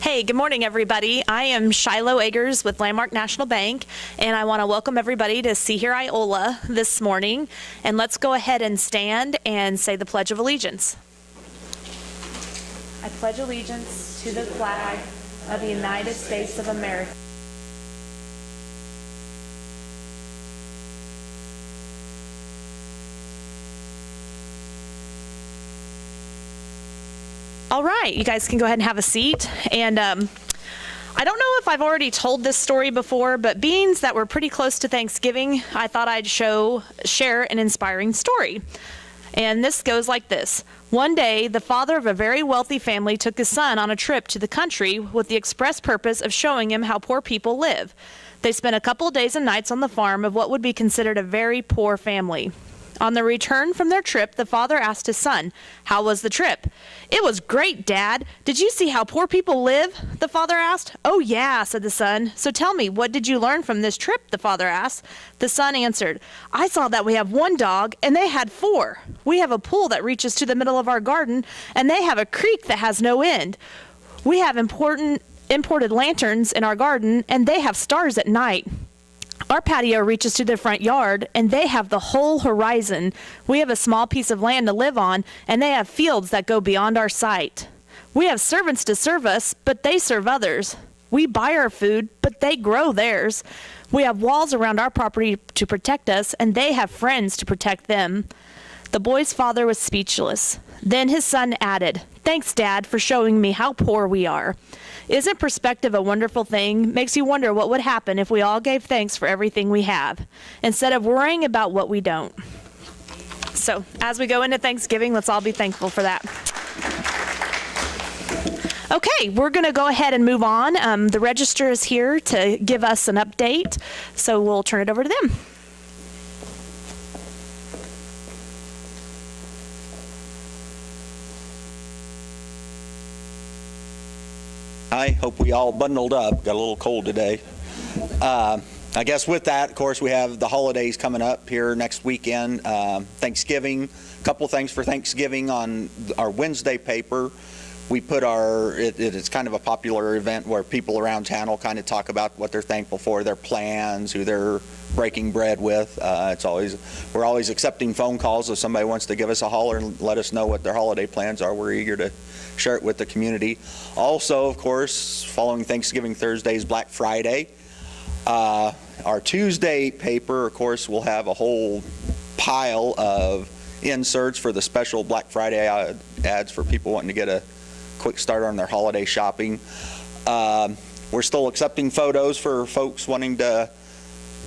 Hey, good morning, everybody. I am Shiloh Eggers with Landmark National Bank, and I want to welcome everybody to See Here Iola this morning. And let's go ahead and stand and say the Pledge of Allegiance. I pledge allegiance to the flag of the United States of America. All right, you guys can go ahead and have a seat. And I don't know if I've already told this story before, but being that we're pretty close to Thanksgiving, I thought I'd share an inspiring story. And this goes like this. One day, the father of a very wealthy family took his son on a trip to the country with the express purpose of showing him how poor people live. They spent a couple days and nights on the farm of what would be considered a very poor family. On the return from their trip, the father asked his son, "How was the trip?" "It was great, Dad. Did you see how poor people live?" the father asked. "Oh, yeah," said the son. "So tell me, what did you learn from this trip?" the father asked. The son answered, "I saw that we have one dog, and they had four. We have a pool that reaches to the middle of our garden, and they have a creek that has no end. We have imported lanterns in our garden, and they have stars at night. Our patio reaches to the front yard, and they have the whole horizon. We have a small piece of land to live on, and they have fields that go beyond our sight. We have servants to serve us, but they serve others. We buy our food, but they grow theirs. We have walls around our property to protect us, and they have friends to protect them." The boy's father was speechless. Then his son added, "Thanks, Dad, for showing me how poor we are." Isn't perspective a wonderful thing? Makes you wonder what would happen if we all gave thanks for everything we have, instead of worrying about what we don't. So as we go into Thanksgiving, let's all be thankful for that. Okay, we're going to go ahead and move on. The register is here to give us an update, so we'll turn it over to them. I hope we all bundled up. Got a little cold today. I guess with that, of course, we have the holidays coming up here next weekend. Thanksgiving, a couple things for Thanksgiving on our Wednesday paper. We put it's kind of a popular event where people around town will kind of talk about what they're thankful for, their plans, who they're breaking bread with. We're always accepting phone calls if somebody wants to give us a holler and let us know what their holiday plans are. We're eager to share it with the community. Also, of course, following Thanksgiving Thursday is Black Friday. Our Tuesday paper, of course, will have a whole pile of inserts for the special Black Friday ads for people wanting to get a quick start on their holiday shopping. We're still accepting photos for folks wanting to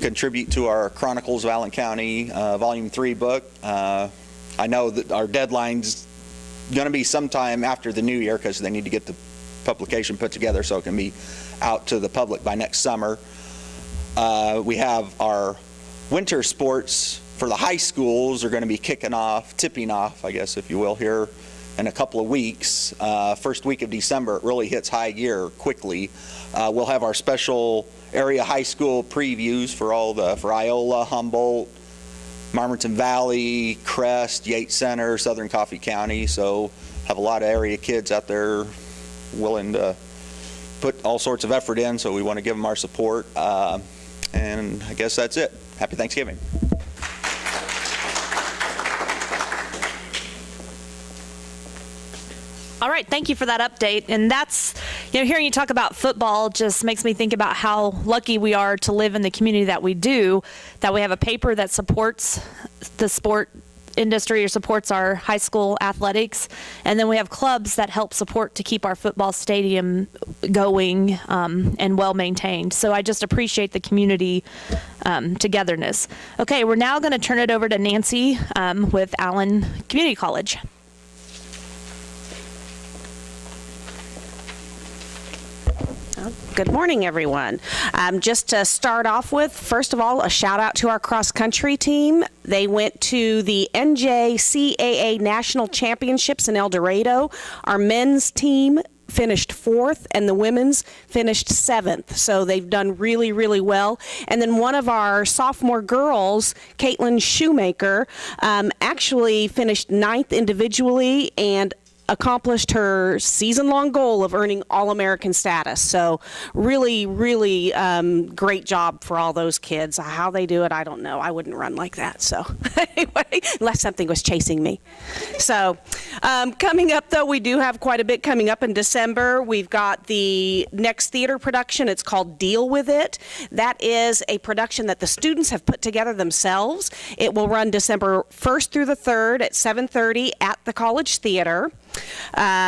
contribute to our Chronicles of Allen County Volume 3 book. I know that our deadline's going to be sometime after the new year because they need to get the publication put together so it can be out to the public by next summer. We have our winter sports for the high schools are going to be tipping off, I guess, if you will, here in a couple of weeks. First week of December, it really hits high gear quickly. We'll have our special area high school previews for Iola, Humboldt, Marmaton Valley, Crest, Yates Center, Southern Coffee County. So have a lot of area kids out there willing to put all sorts of effort in, so we want to give them our support. And I guess that's it. Happy Thanksgiving. All right, thank you for that update. And that's, hearing you talk about football just makes me think about how lucky we are to live in the community that we do, that we have a paper that supports the sport industry or supports our high school athletics. And then we have clubs that help support to keep our football stadium going and well maintained. So I just appreciate the community togetherness. Okay, we're now going to turn it over to Nancy with Allen Community College. Good morning, everyone. Just to start off with, first of all, a shout out to our cross country team. They went to the NJCAA National Championships in El Dorado. Our men's team finished 4th and the women's finished 7th. So they've done really, really well. And then one of our sophomore girls, Caitlin Shoemaker, actually finished 9th individually and accomplished her season-long goal of earning All-American status. So really, really great job for all those kids. How they do it, I don't know. I wouldn't run like that. So anyway, unless something was chasing me. So coming up, though, we do have quite a bit coming up in December. We've got the next theater production. It's called Deal With It. That is a production that the students have put together themselves. It will run December 1st through the 3rd at 7:30 at the College Theater.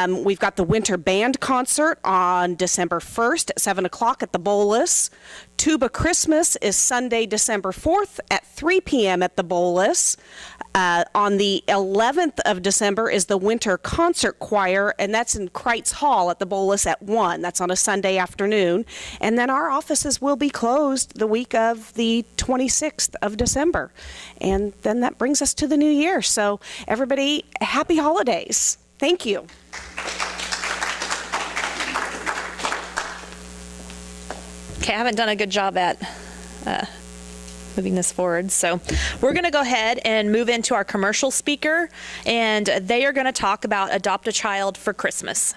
We've got the Winter Band Concert on December 1st at 7 o'clock at the Bolus. Tuba Christmas is Sunday, December 4th at 3 p.m. at the Bolus. On the 11th of December is the Winter Concert Choir, and that's in Kreitz Hall at the Bolus at 1. That's on a Sunday afternoon. And then our offices will be closed the week of the 26th of December. And then that brings us to the new year. So everybody, happy holidays. Thank you. Okay, I haven't done a good job at moving this forward. So we're going to go ahead and move into our commercial speaker, and they are going to talk about Adopt a Child for Christmas.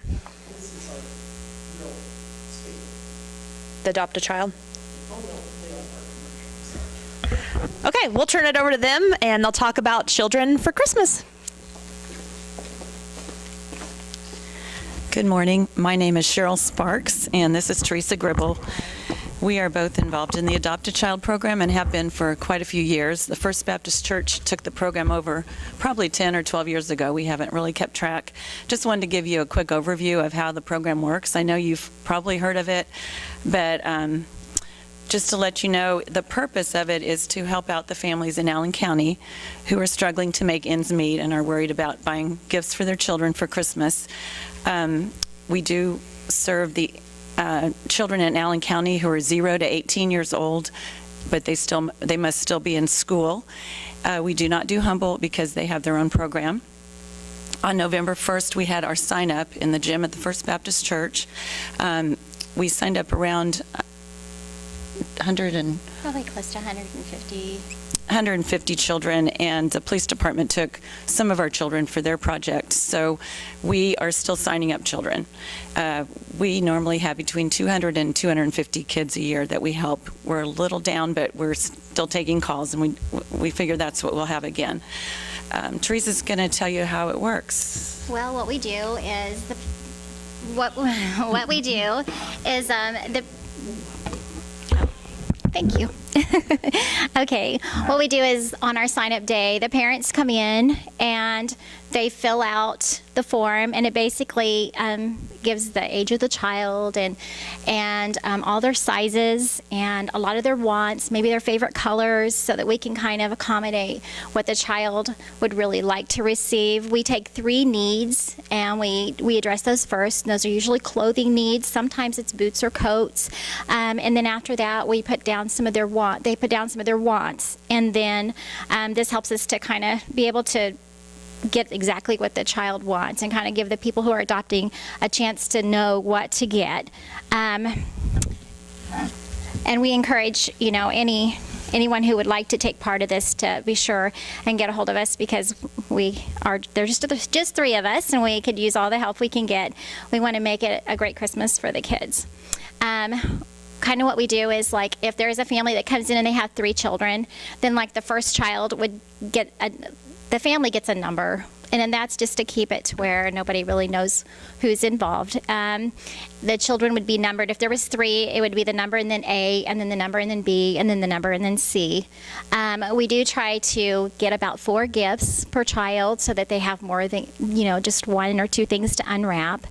The Adopt a Child? Okay, we'll turn it over to them, and they'll talk about children for Christmas. Good morning. My name is Cheryl Sparks, and this is Teresa Gribble. We are both involved in the Adopt a Child program and have been for quite a few years. The First Baptist Church took the program over probably 10 or 12 years ago. We haven't really kept track. Just wanted to give you a quick overview of how the program works. I know you've probably heard of it, but just to let you know, the purpose of it is to help out the families in Allen County who are struggling to make ends meet and are worried about buying gifts for their children for Christmas. We do serve the children in Allen County who are 0 to 18 years old, but they must still be in school. We do not do Humboldt because they have their own program. On November 1st, we had our sign up in the gym at the First Baptist Church. We signed up around 100 and probably close to 150. 150 children, and the police department took some of our children for their project. So we are still signing up children. We normally have between 200 and 250 kids a year that we help. We're a little down, but we're still taking calls, and we figure that's what we'll have again. Teresa's going to tell you how it works. Well, what we do is Thank you. Okay, what we do is on our sign-up day, the parents come in and they fill out the form, and it basically gives the age of the child and all their sizes and a lot of their wants, maybe their favorite colors, so that we can kind of accommodate what the child would really like to receive. We take 3 needs and we address those first. And those are usually clothing needs. Sometimes it's boots or coats. And then after that, we put down some of their they put down some of their wants. And then this helps us to kind of be able to get exactly what the child wants and kind of give the people who are adopting a chance to know what to get. And we encourage, anyone who would like to take part of this to be sure and get a hold of us, because there's just 3 of us and we could use all the help we can get. We want to make it a great Christmas for the kids. Kind of what we do is, like, if there is a family that comes in and they have 3 children, then like the first child would get the family gets a number, and then that's just to keep it to where nobody really knows who's involved. The children would be numbered. If there was 3, it would be the number and then A, and then the number and then B, and then the number and then C. We do try to get about 4 gifts per child so that they have more than, just 1 or 2 things to unwrap.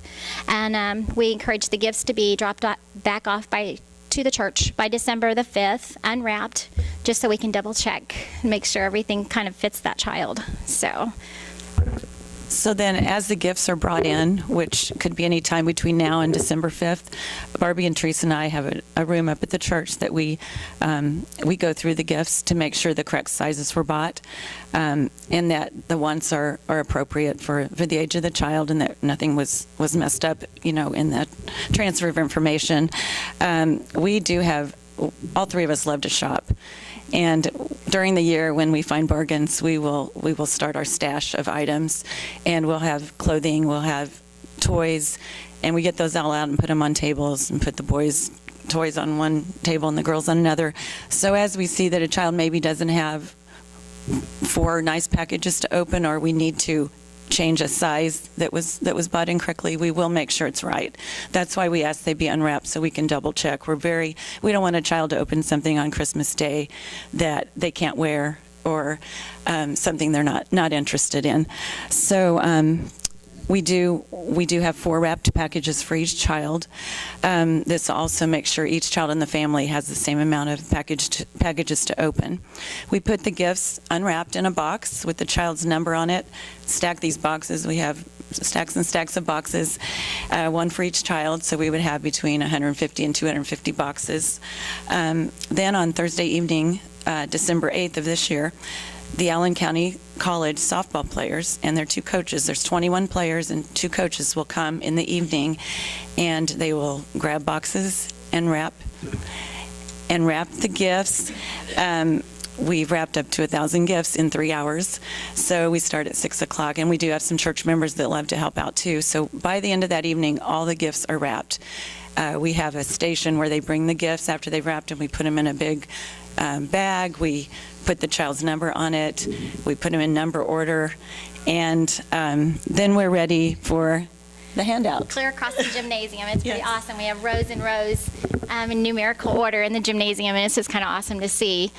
And we encourage the gifts to be dropped back off to the church by December the 5th, unwrapped, just so we can double check and make sure everything kind of fits that child. So then as the gifts are brought in, which could be any time between now and December 5th, Barbie and Teresa and I have a room up at the church that we go through the gifts to make sure the correct sizes were bought, and that the wants are appropriate for the age of the child, and that nothing was messed up, in the transfer of information. We do have all three of us love to shop. And during the year when we find bargains, we will start our stash of items, and we'll have clothing, we'll have toys, and we get those all out and put them on tables and put the boys' toys on one table and the girls on another. So as we see that a child maybe doesn't have 4 nice packages to open, or we need to change a size that was bought incorrectly, we will make sure it's right. That's why we ask they be unwrapped so we can double check. We don't want a child to open something on Christmas Day that they can't wear, or something they're not interested in. So we do have 4 wrapped packages for each child. This also makes sure each child in the family has the same amount of packages to open. We put the gifts unwrapped in a box with the child's number on it. Stack these boxes. We have stacks and stacks of boxes, one for each child, so we would have between 150 and 250 boxes. Then on Thursday evening, December 8th of this year, the Allen County College softball players and their 2 coaches, there's 21 players and 2 coaches, will come in the evening, and they will grab boxes and wrap the gifts. We've wrapped up to 1,000 gifts in 3 hours. So we start at 6 o'clock, and we do have some church members that love to help out too. So by the end of that evening, all the gifts are wrapped. We have a station where they bring the gifts after they've wrapped them. We put them in a big bag. We put the child's number on it. We put them in number order. And then we're ready for the handout. Clear across the gymnasium. It's pretty Yes. awesome. We have rows and rows in numerical order in the gymnasium, and it's just kind of awesome to see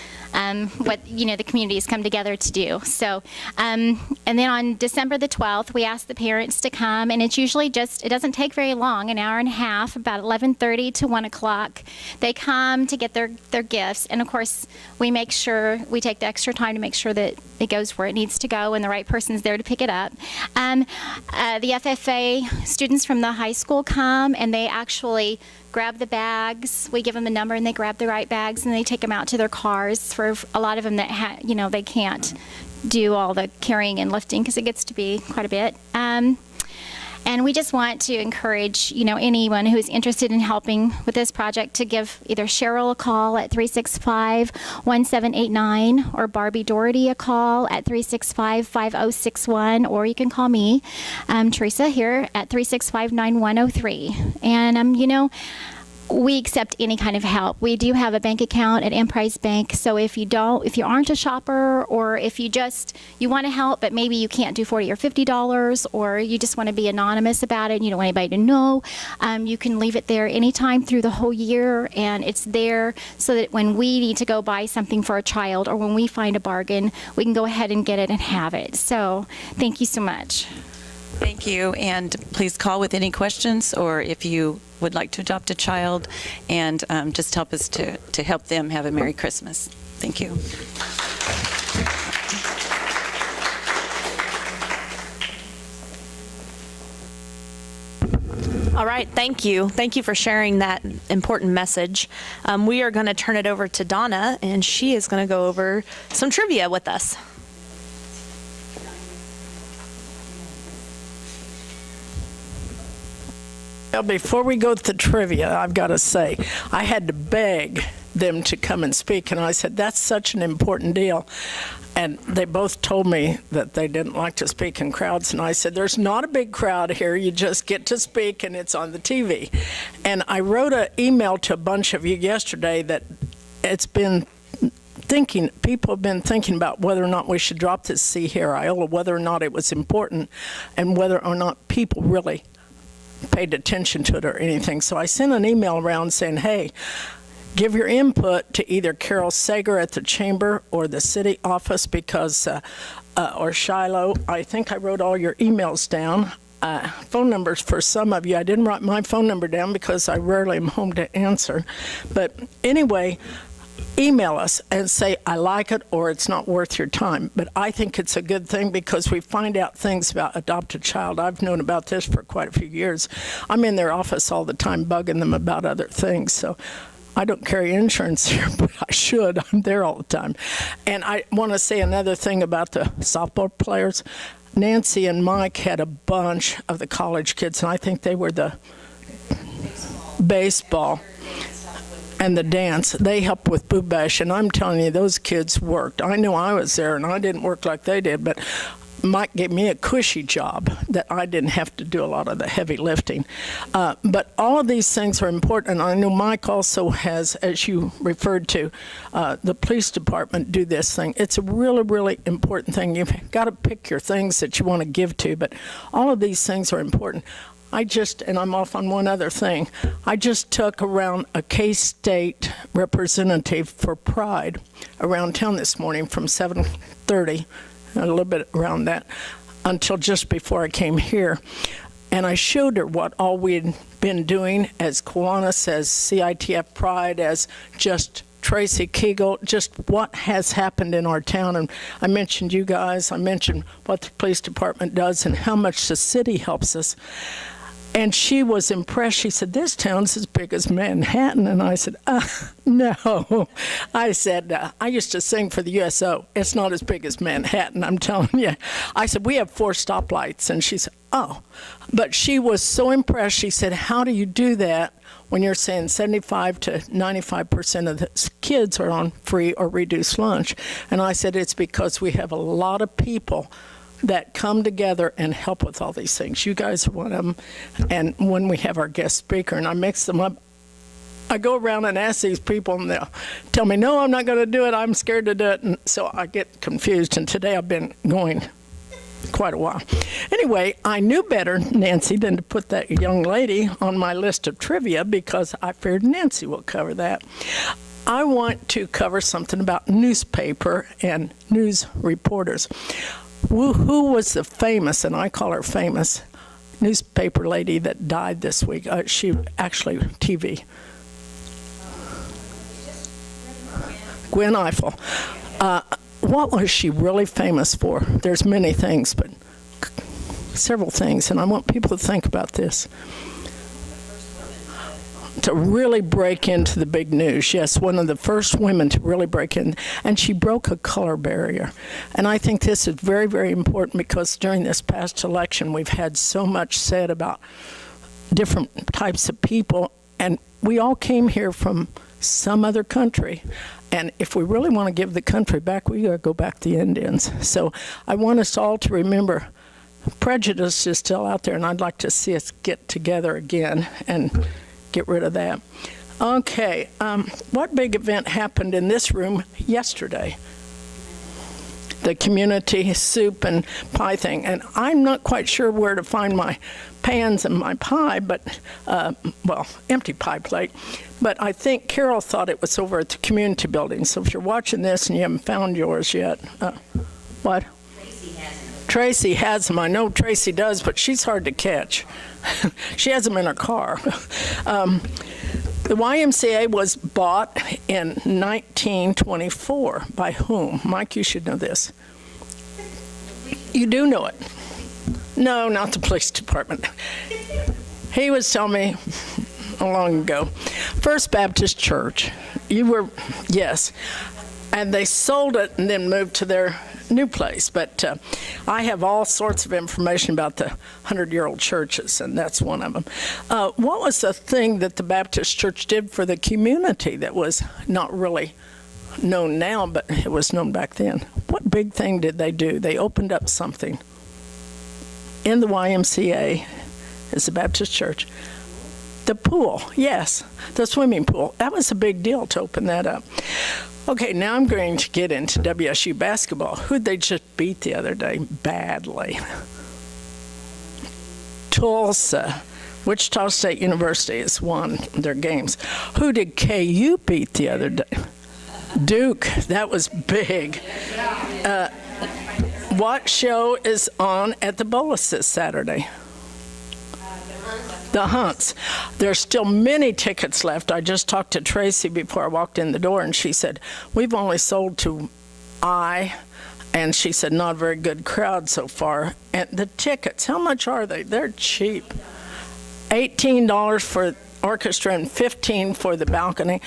what the communities come together to do. So, and then on December the 12th, we ask the parents to come, and it's usually it doesn't take very long, an hour and a half, about 11:30 to 1 o'clock. They come to get their gifts, and of course, we make sure we take the extra time to make sure that it goes where it needs to go and the right person's there to pick it up. The FFA students from the high school come, and they actually grab the bags. We give them the number, and they grab the right bags, and they take them out to their cars. For a lot of them that they can't do all the carrying and lifting because it gets to be quite a bit. And we just want to encourage, anyone who is interested in helping with this project to give either Cheryl a call at 365-1789 or Barbie Doherty a call at 365-5061, or you can call me, Teresa, here at 365-9103. And, we accept any kind of help. We do have a bank account at Emprise Bank, so if you aren't a shopper, or if you want to help but maybe you can't do $40 or $50, or you just want to be anonymous about it and you don't want anybody to know, you can leave it there anytime through the whole year, and it's there so that when we need to go buy something for a child, or when we find a bargain, we can go ahead and get it and have it. So thank you so much. Thank you, and please call with any questions, or if you would like to adopt a child, and just help us to help them have a Merry Christmas. Thank you. All right, thank you. Thank you for sharing that important message. We are going to turn it over to Donna, and she is going to go over some trivia with us. Well, before we go to the trivia, I've got to say, I had to beg them to come and speak, and I said, that's such an important deal. And they both told me that they didn't like to speak in crowds, and I said, there's not a big crowd here, you just get to speak, and it's on the TV. And I wrote an email to a bunch of you yesterday that people have been thinking about whether or not we should drop this See Here, Iola, whether or not it was important, and whether or not people really paid attention to it or anything. So I sent an email around saying, hey, give your input to either Carol Sager at the chamber or the city office, because, or Shiloh. I think I wrote all your emails down. Phone numbers for some of you. I didn't write my phone number down because I rarely am home to answer. But anyway, email us and say, I like it, or it's not worth your time. But I think it's a good thing because we find out things about adopted child. I've known about this for quite a few years. I'm in their office all the time bugging them about other things. So I don't carry insurance here, but I should. I'm there all the time. And I want to say another thing about the softball players. Nancy and Mike had a bunch of the college kids, and I think they were the baseball. and the dance. They help with Boo Bash, and I'm telling you, those kids worked. I know I was there, and I didn't work like they did, but Mike gave me a cushy job that I didn't have to do a lot of the heavy lifting. But all of these things are important. And I know Mike also has, as you referred to, the police department do this thing. It's a really, really important thing. You've got to pick your things that you want to give to, but all of these things are important. And I'm off on one other thing. I just took around a K-State representative for Pride around town this morning from 7:30, a little bit around that, until just before I came here. And I showed her what all we had been doing as Kiwanis, as CITF Pride, as just Tracy Kegel, just what has happened in our town. And I mentioned you guys, I mentioned what the police department does and how much the city helps us. And she was impressed. She said, this town's as big as Manhattan. And I said, no. I said, I used to sing for the USO. It's not as big as Manhattan, I'm telling you. I said, we have 4 stoplights. And she said, oh. But she was so impressed. She said, how do you do that when you're saying 75 to 95% of the kids are on free or reduced lunch? And I said, it's because we have a lot of people that come together and help with all these things. You guys are one of them. And when we have our guest speaker, and I mix them up, I go around and ask these people, and they'll tell me, no, I'm not going to do it. I'm scared to do it. And so I get confused. And today I've been going quite a while. Anyway, I knew better, Nancy, than to put that young lady on my list of trivia because I figured Nancy will cover that. I want to cover something about newspaper and news reporters. Who was the famous, and I call her famous, newspaper lady that died this week? She actually, TV. Gwen Ifill. What was she really famous for? There's many things, but several things, and I want people to think about this. To really break into the big news. Yes, one of the first women to really break in, and she broke a color barrier. And I think this is very, very important because during this past election, we've had so much said about different types of people, and we all came here from some other country. And if we really want to give the country back, we got to go back to the Indians. So I want us all to remember prejudice is still out there, and I'd like to see us get together again and get rid of that. Okay, what big event happened in this room yesterday? The community soup and pie thing. And I'm not quite sure where to find my pans and my pie, but, well, empty pie plate. But I think Carol thought it was over at the community building. So if you're watching this and you haven't found yours yet, what? Tracy has them. I know Tracy does, but she's hard to catch. She has them in her car. The YMCA was bought in 1924. By whom? Mike, you should know this. You do know it. No, not the police department. He was telling me long ago. First Baptist Church. You were, yes. And they sold it and then moved to their new place. But I have all sorts of information about the 100-year-old churches, and that's one of them. What was the thing that the Baptist Church did for the community that was not really known now, but it was known back then? What big thing did they do? They opened up something in the YMCA, as the Baptist Church. The pool, yes, the swimming pool. That was a big deal to open that up. Okay, now I'm going to get into WSU basketball. Who'd they just beat the other day? Badly. Tulsa. Wichita State University has won their games. Who did KU beat the other day? Duke. That was big. What show is on at the Bolus this Saturday? The Hunts. There's still many tickets left. I just talked to Tracy before I walked in the door, and she said, we've only sold to and she said, not a very good crowd so far. And the tickets, how much are they? They're cheap. $18 for orchestra and 15 for the balcony,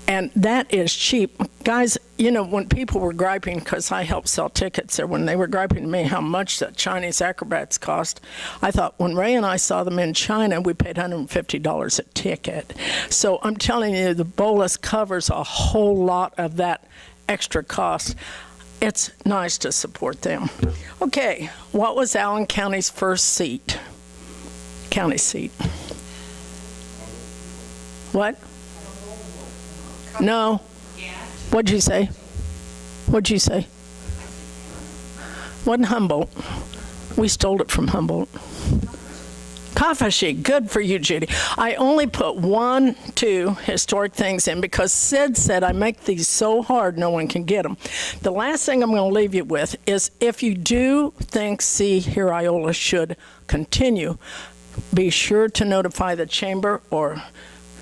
and that is cheap. Guys, you know, when people were griping, because I helped sell tickets there, when they were griping to me how much the Chinese acrobats cost, I thought, when Ray and I saw them in China, we paid $150 a ticket. So I'm telling you, the bolus covers a whole lot of that extra cost. It's nice to support them. Okay, what was Allen County's first seat? County seat. What? No. What'd you say? What'd you say? Wasn't Humboldt. We stole it from Humboldt. Kafashi, good for you, Judy. I only put 2 historic things in because Sid said I make these so hard no one can get them. The last thing I'm going to leave you with is if you do think See Here Iola should continue, be sure to notify the chamber or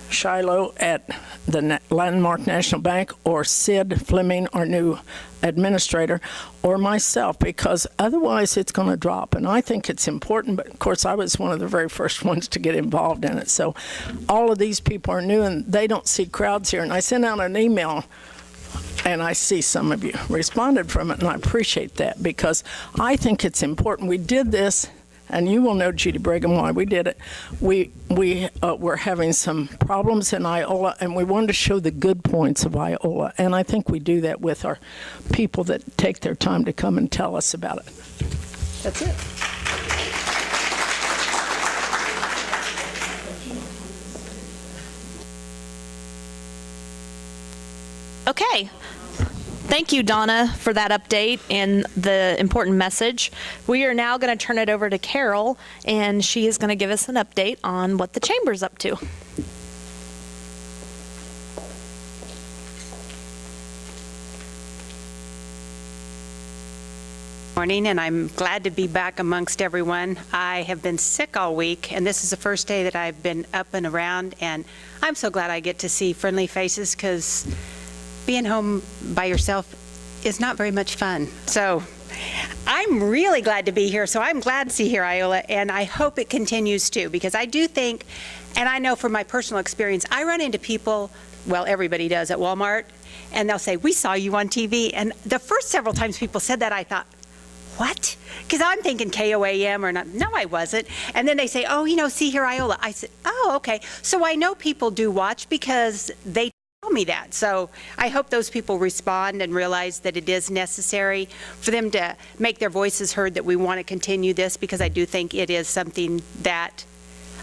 Shiloh at the Landmark National Bank or Sid Fleming, our new administrator, or myself, because otherwise it's going to drop. And I think it's important, but of course I was one of the very first ones to get involved in it. So all of these people are new and they don't see crowds here. And I sent out an email and I see some of you responded from it, and I appreciate that because I think it's important. We did this, and you will know, Judy Brigham, why we did it. We were having some problems in Iola, and we wanted to show the good points of Iola. And I think we do that with our people that take their time to come and tell us about it. That's it. Okay. Thank you, Donna, for that update and the important message. We are now going to turn it over to Carol, and she is going to give us an update on what the Chamber's up to. Morning, and I'm glad to be back amongst everyone. I have been sick all week, and this is the first day that I've been up and around, and I'm so glad I get to see friendly faces because being home by yourself is not very much fun. So I'm really glad to be here. So I'm glad to see here, Iola, and I hope it continues too, because I do think, and I know from my personal experience, I run into people, well, everybody does at Walmart, and they'll say, we saw you on TV. And the first several times people said that, I thought, what? Because I'm thinking KOAM or not. No, I wasn't. And then they say, oh, you know, see here, Iola. I said, oh, okay. So I know people do watch because they tell me that. So I hope those people respond and realize that it is necessary for them to make their voices heard, that we want to continue this, because I do think it is something that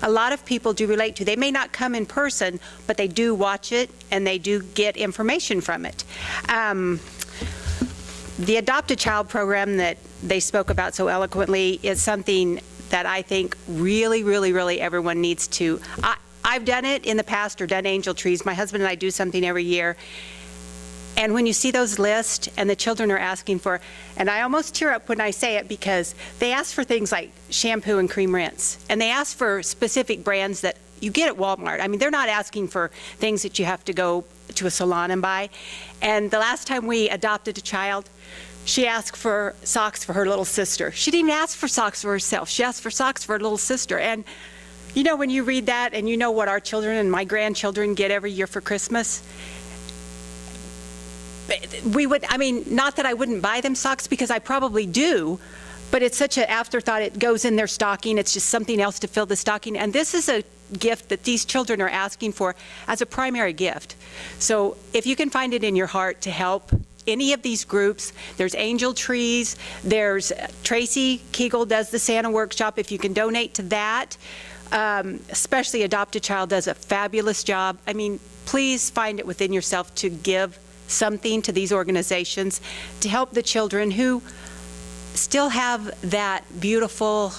a lot of people do relate to. They may not come in person, but they do watch it and they do get information from it. The Adopt a Child program that they spoke about so eloquently is something that I think really, really, really everyone needs to. I've done it in the past, or done angel trees. My husband and I do something every year. And when you see those lists and the children are asking for, and I almost tear up when I say it, because they ask for things like shampoo and cream rinse, and they ask for specific brands that you get at Walmart. I mean, they're not asking for things that you have to go to a salon and buy. And the last time we adopted a child, she asked for socks for her little sister. She didn't even ask for socks for herself. She asked for socks for her little sister. And you know, when you read that and you know what our children and my grandchildren get every year for Christmas, we would, I mean, not that I wouldn't buy them socks, because I probably do, but it's such an afterthought. It goes in their stocking. It's just something else to fill the stocking. And this is a gift that these children are asking for as a primary gift. So if you can find it in your heart to help any of these groups, there's Angel Trees, there's Tracy Kegel does the Santa Workshop. If you can donate to that, especially Adopt a Child does a fabulous job. I mean, please find it within yourself to give something to these organizations to help the children who still have that beautiful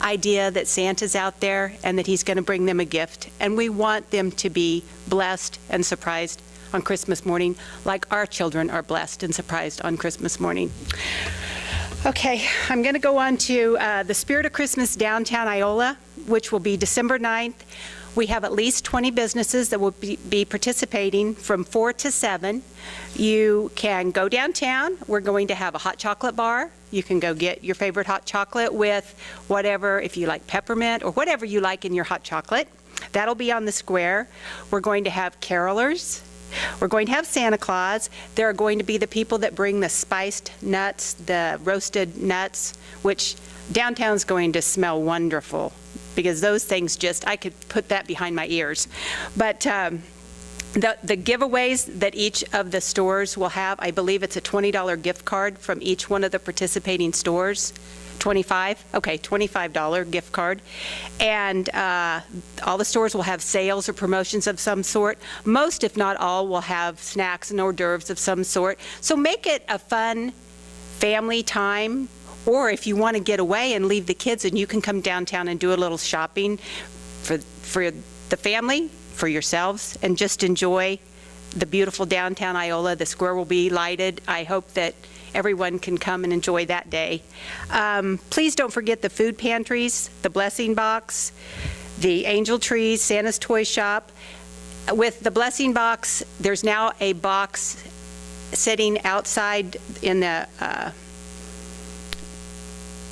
idea that Santa's out there and that he's going to bring them a gift. And we want them to be blessed and surprised on Christmas morning, like our children are blessed and surprised on Christmas morning. Okay, I'm going to go on to the Spirit of Christmas Downtown Iola, which will be December 9th. We have at least 20 businesses that will be participating from 4 to 7. You can go downtown. We're going to have a hot chocolate bar. You can go get your favorite hot chocolate with whatever, if you like peppermint or whatever you like in your hot chocolate. That'll be on the square. We're going to have carolers. We're going to have Santa Claus. There are going to be the people that bring the spiced nuts, the roasted nuts, which downtown's going to smell wonderful because those things just, I could put that behind my ears. But the giveaways that each of the stores will have, I believe it's a $20 gift card from each one of the participating stores. 25? Okay, $25 gift card. And all the stores will have sales or promotions of some sort. Most, if not all, will have snacks and hors d'oeuvres of some sort. So make it a fun family time, or if you want to get away and leave the kids and you can come downtown and do a little shopping for the family, for yourselves, and just enjoy the beautiful downtown Iola. The square will be lighted. I hope that everyone can come and enjoy that day. Please don't forget the food pantries, the blessing box, the angel trees, Santa's toy shop. With the blessing box, there's now a box sitting outside in the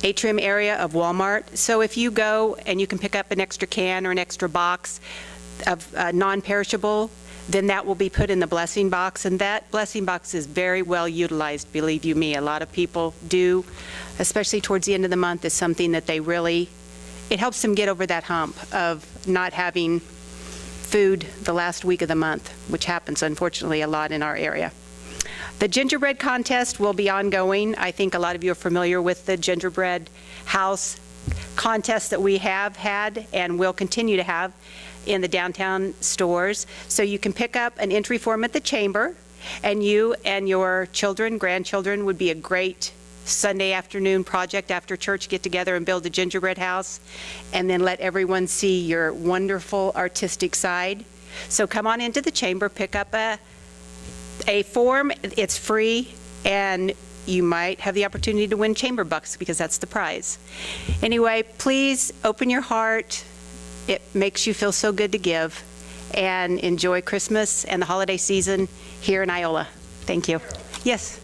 atrium area of Walmart. So if you go and you can pick up an extra can or an extra box of non-perishable, then that will be put in the blessing box, and that blessing box is very well utilized, believe you me. A lot of people do, especially towards the end of the month, is something that they really, it helps them get over that hump of not having food the last week of the month, which happens unfortunately a lot in our area. The gingerbread contest will be ongoing. I think a lot of you are familiar with the gingerbread house contest that we have had and will continue to have in the downtown stores. So you can pick up an entry form at the chamber, and you and your children, grandchildren, would be a great Sunday afternoon project after church, get together and build a gingerbread house, and then let everyone see your wonderful artistic side. So come on into the chamber, pick up a form. It's free, and you might have the opportunity to win chamber bucks because that's the prize. Anyway, please open your heart. It makes you feel so good to give, and enjoy Christmas and the holiday season here in Iola. Thank you. Yes?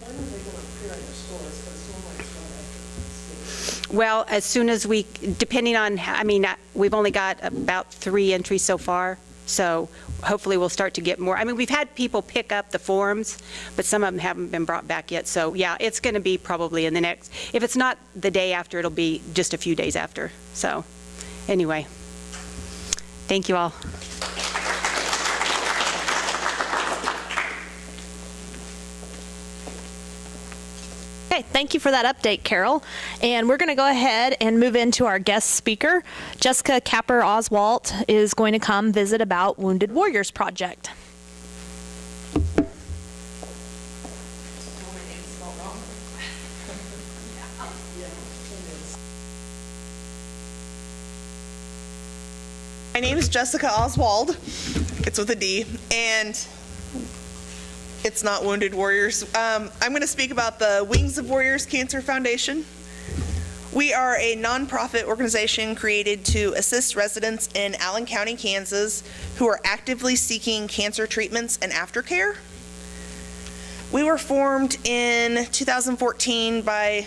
Well, as soon as we, depending on, I mean, we've only got about 3 entries so far, so hopefully we'll start to get more. I mean, we've had people pick up the forms, but some of them haven't been brought back yet. So yeah, it's going to be probably in the next, if it's not the day after, it'll be just a few days after. So anyway. Thank you all. Okay, thank you for that update, Carol. And we're going to go ahead and move into our guest speaker. Jessica Capper Oswalt is going to come visit about Wounded Warriors Project. My name is Jessica Oswald. It's with a D, and it's not Wounded Warriors. I'm going to speak about the Wings of Warriors Cancer Foundation. We are a nonprofit organization created to assist residents in Allen County, Kansas, who are actively seeking cancer treatments and aftercare. We were formed in 2014 by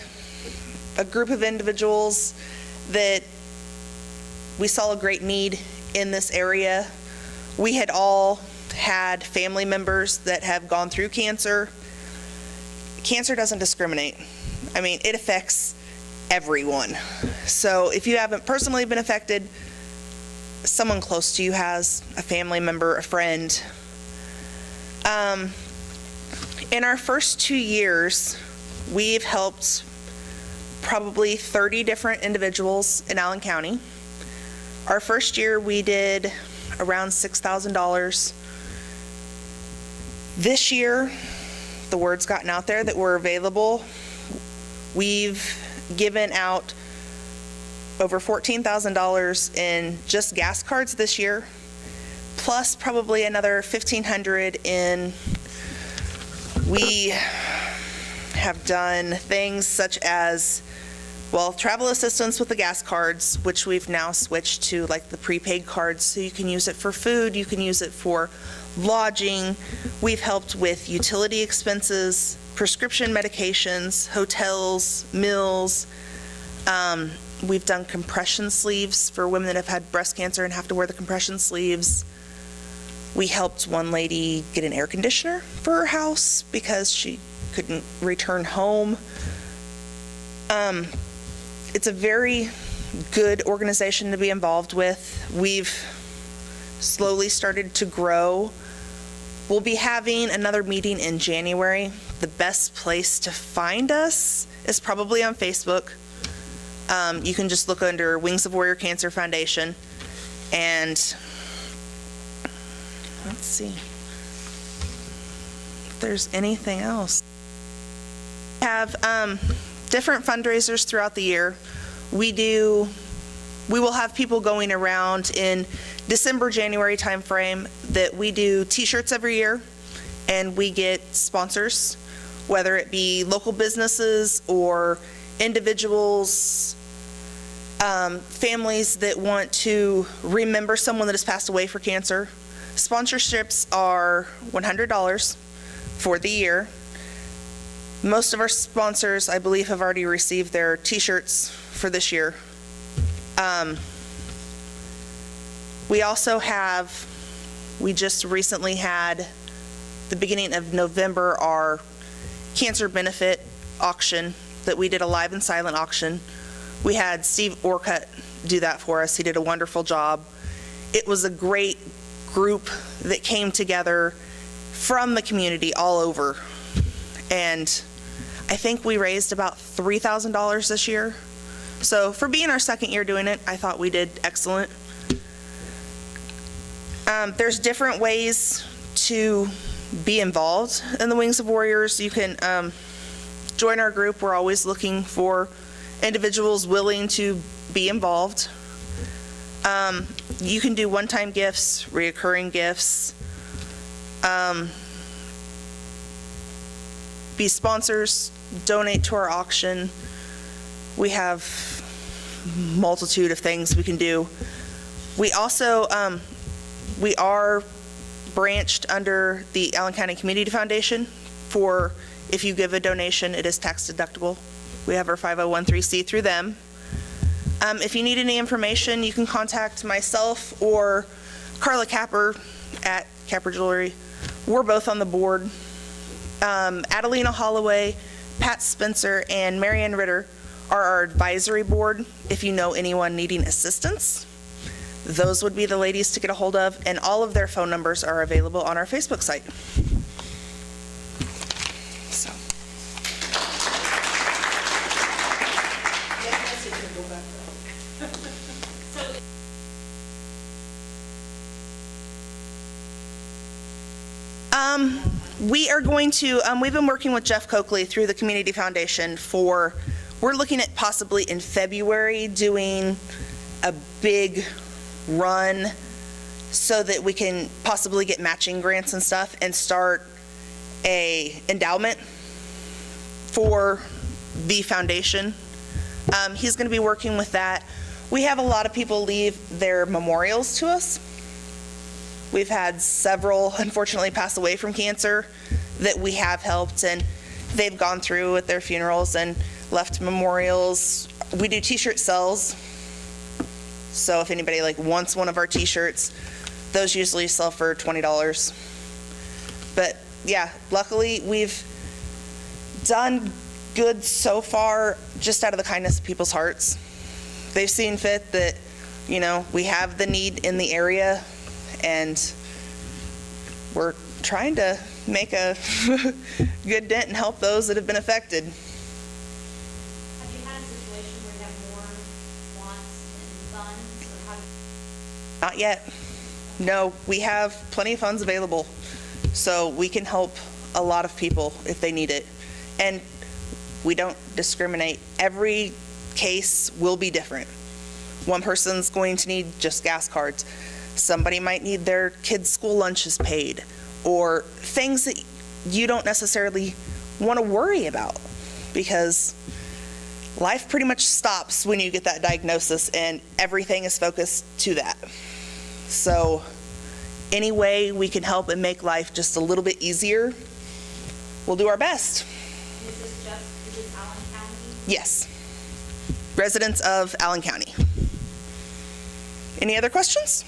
a group of individuals that we saw a great need in this area. We had all had family members that have gone through cancer. Cancer doesn't discriminate. I mean, it affects everyone. So if you haven't personally been affected, someone close to you has, a family member, a friend. In our first 2 years, we've helped probably 30 different individuals in Allen County. Our first year, we did around $6,000. This year, the word's gotten out there that we're available. We've given out over $14,000 in just gas cards this year, plus probably another $1,500 in, we have done things such as, well, travel assistance with the gas cards, which we've now switched to like the prepaid cards, so you can use it for food, you can use it for lodging. We've helped with utility expenses, prescription medications, hotels, meals, We've done compression sleeves for women that have had breast cancer and have to wear the compression sleeves. We helped one lady get an air conditioner for her house because she couldn't return home. It's a very good organization to be involved with. We've slowly started to grow. We'll be having another meeting in January. The best place to find us is probably on Facebook. You can just look under Wings of Warrior Cancer Foundation, and let's see if there's anything else. We have different fundraisers throughout the year. We will have people going around in December, January timeframe that we do t-shirts every year, and we get sponsors, whether it be local businesses or individuals, families that want to remember someone that has passed away for cancer. Sponsorships are $100 for the year. Most of our sponsors, I believe, have already received their t-shirts for this year. We just recently had, the beginning of November, our cancer benefit auction that we did, a live and silent auction. We had Steve Orcutt do that for us. He did a wonderful job. It was a great group that came together from the community all over. And I think we raised about $3,000 this year. So for being our second year doing it, I thought we did excellent. There's different ways to be involved in the Wings of Warriors. You can join our group. We're always looking for individuals willing to be involved. You can do one-time gifts, reoccurring gifts, be sponsors, donate to our auction. We have multitude of things we can do. We also, we are branched under the Allen County Community Foundation for, if you give a donation, it is tax deductible. We have our 501(c)(3) through them. If you need any information, you can contact myself or Carla Capper at Capper Jewelry. We're both on the board. Adelina Holloway, Pat Spencer, and Marianne Ritter are our advisory board. If you know anyone needing assistance, those would be the ladies to get a hold of, and all of their phone numbers are available on our Facebook site. So. We are going to, we've been working with Jeff Coakley through the Community Foundation we're looking at possibly in February doing a big run so that we can possibly get matching grants and stuff and start a endowment for the foundation. He's going to be working with that. We have a lot of people leave their memorials to us. We've had several, unfortunately, pass away from cancer that we have helped, and they've gone through with their funerals and left memorials. We do t-shirt sales. So if anybody wants one of our t-shirts, those usually sell for $20. But yeah, luckily we've done good so far just out of the kindness of people's hearts. They've seen fit that, we have the need in the area, and we're trying to make a good dent and help those that have been affected. Have you had a situation where you have more wants than funds, or how? Not yet. No, we have plenty of funds available, so we can help a lot of people if they need it. And we don't discriminate. Every case will be different. One person's going to need just gas cards. Somebody might need their kids' school lunches paid, or things that you don't necessarily want to worry about, because life pretty much stops when you get that diagnosis and everything is focused to that. So any way we can help and make life just a little bit easier, we'll do our best. Is this Allen County? Yes. residents of Allen County. Any other questions?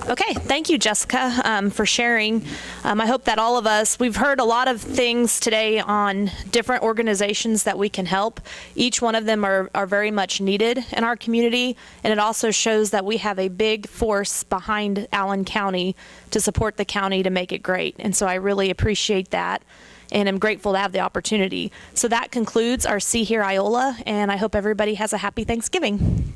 Okay, thank you, Jessica, for sharing. I hope that all of us, we've heard a lot of things today on different organizations that we can help. Each one of them are very much needed in our community, and it also shows that we have a big force behind Allen County to support the county to make it great. And so I really appreciate that, and I'm grateful to have the opportunity. So that concludes our See Here Iola, and I hope everybody has a happy Thanksgiving.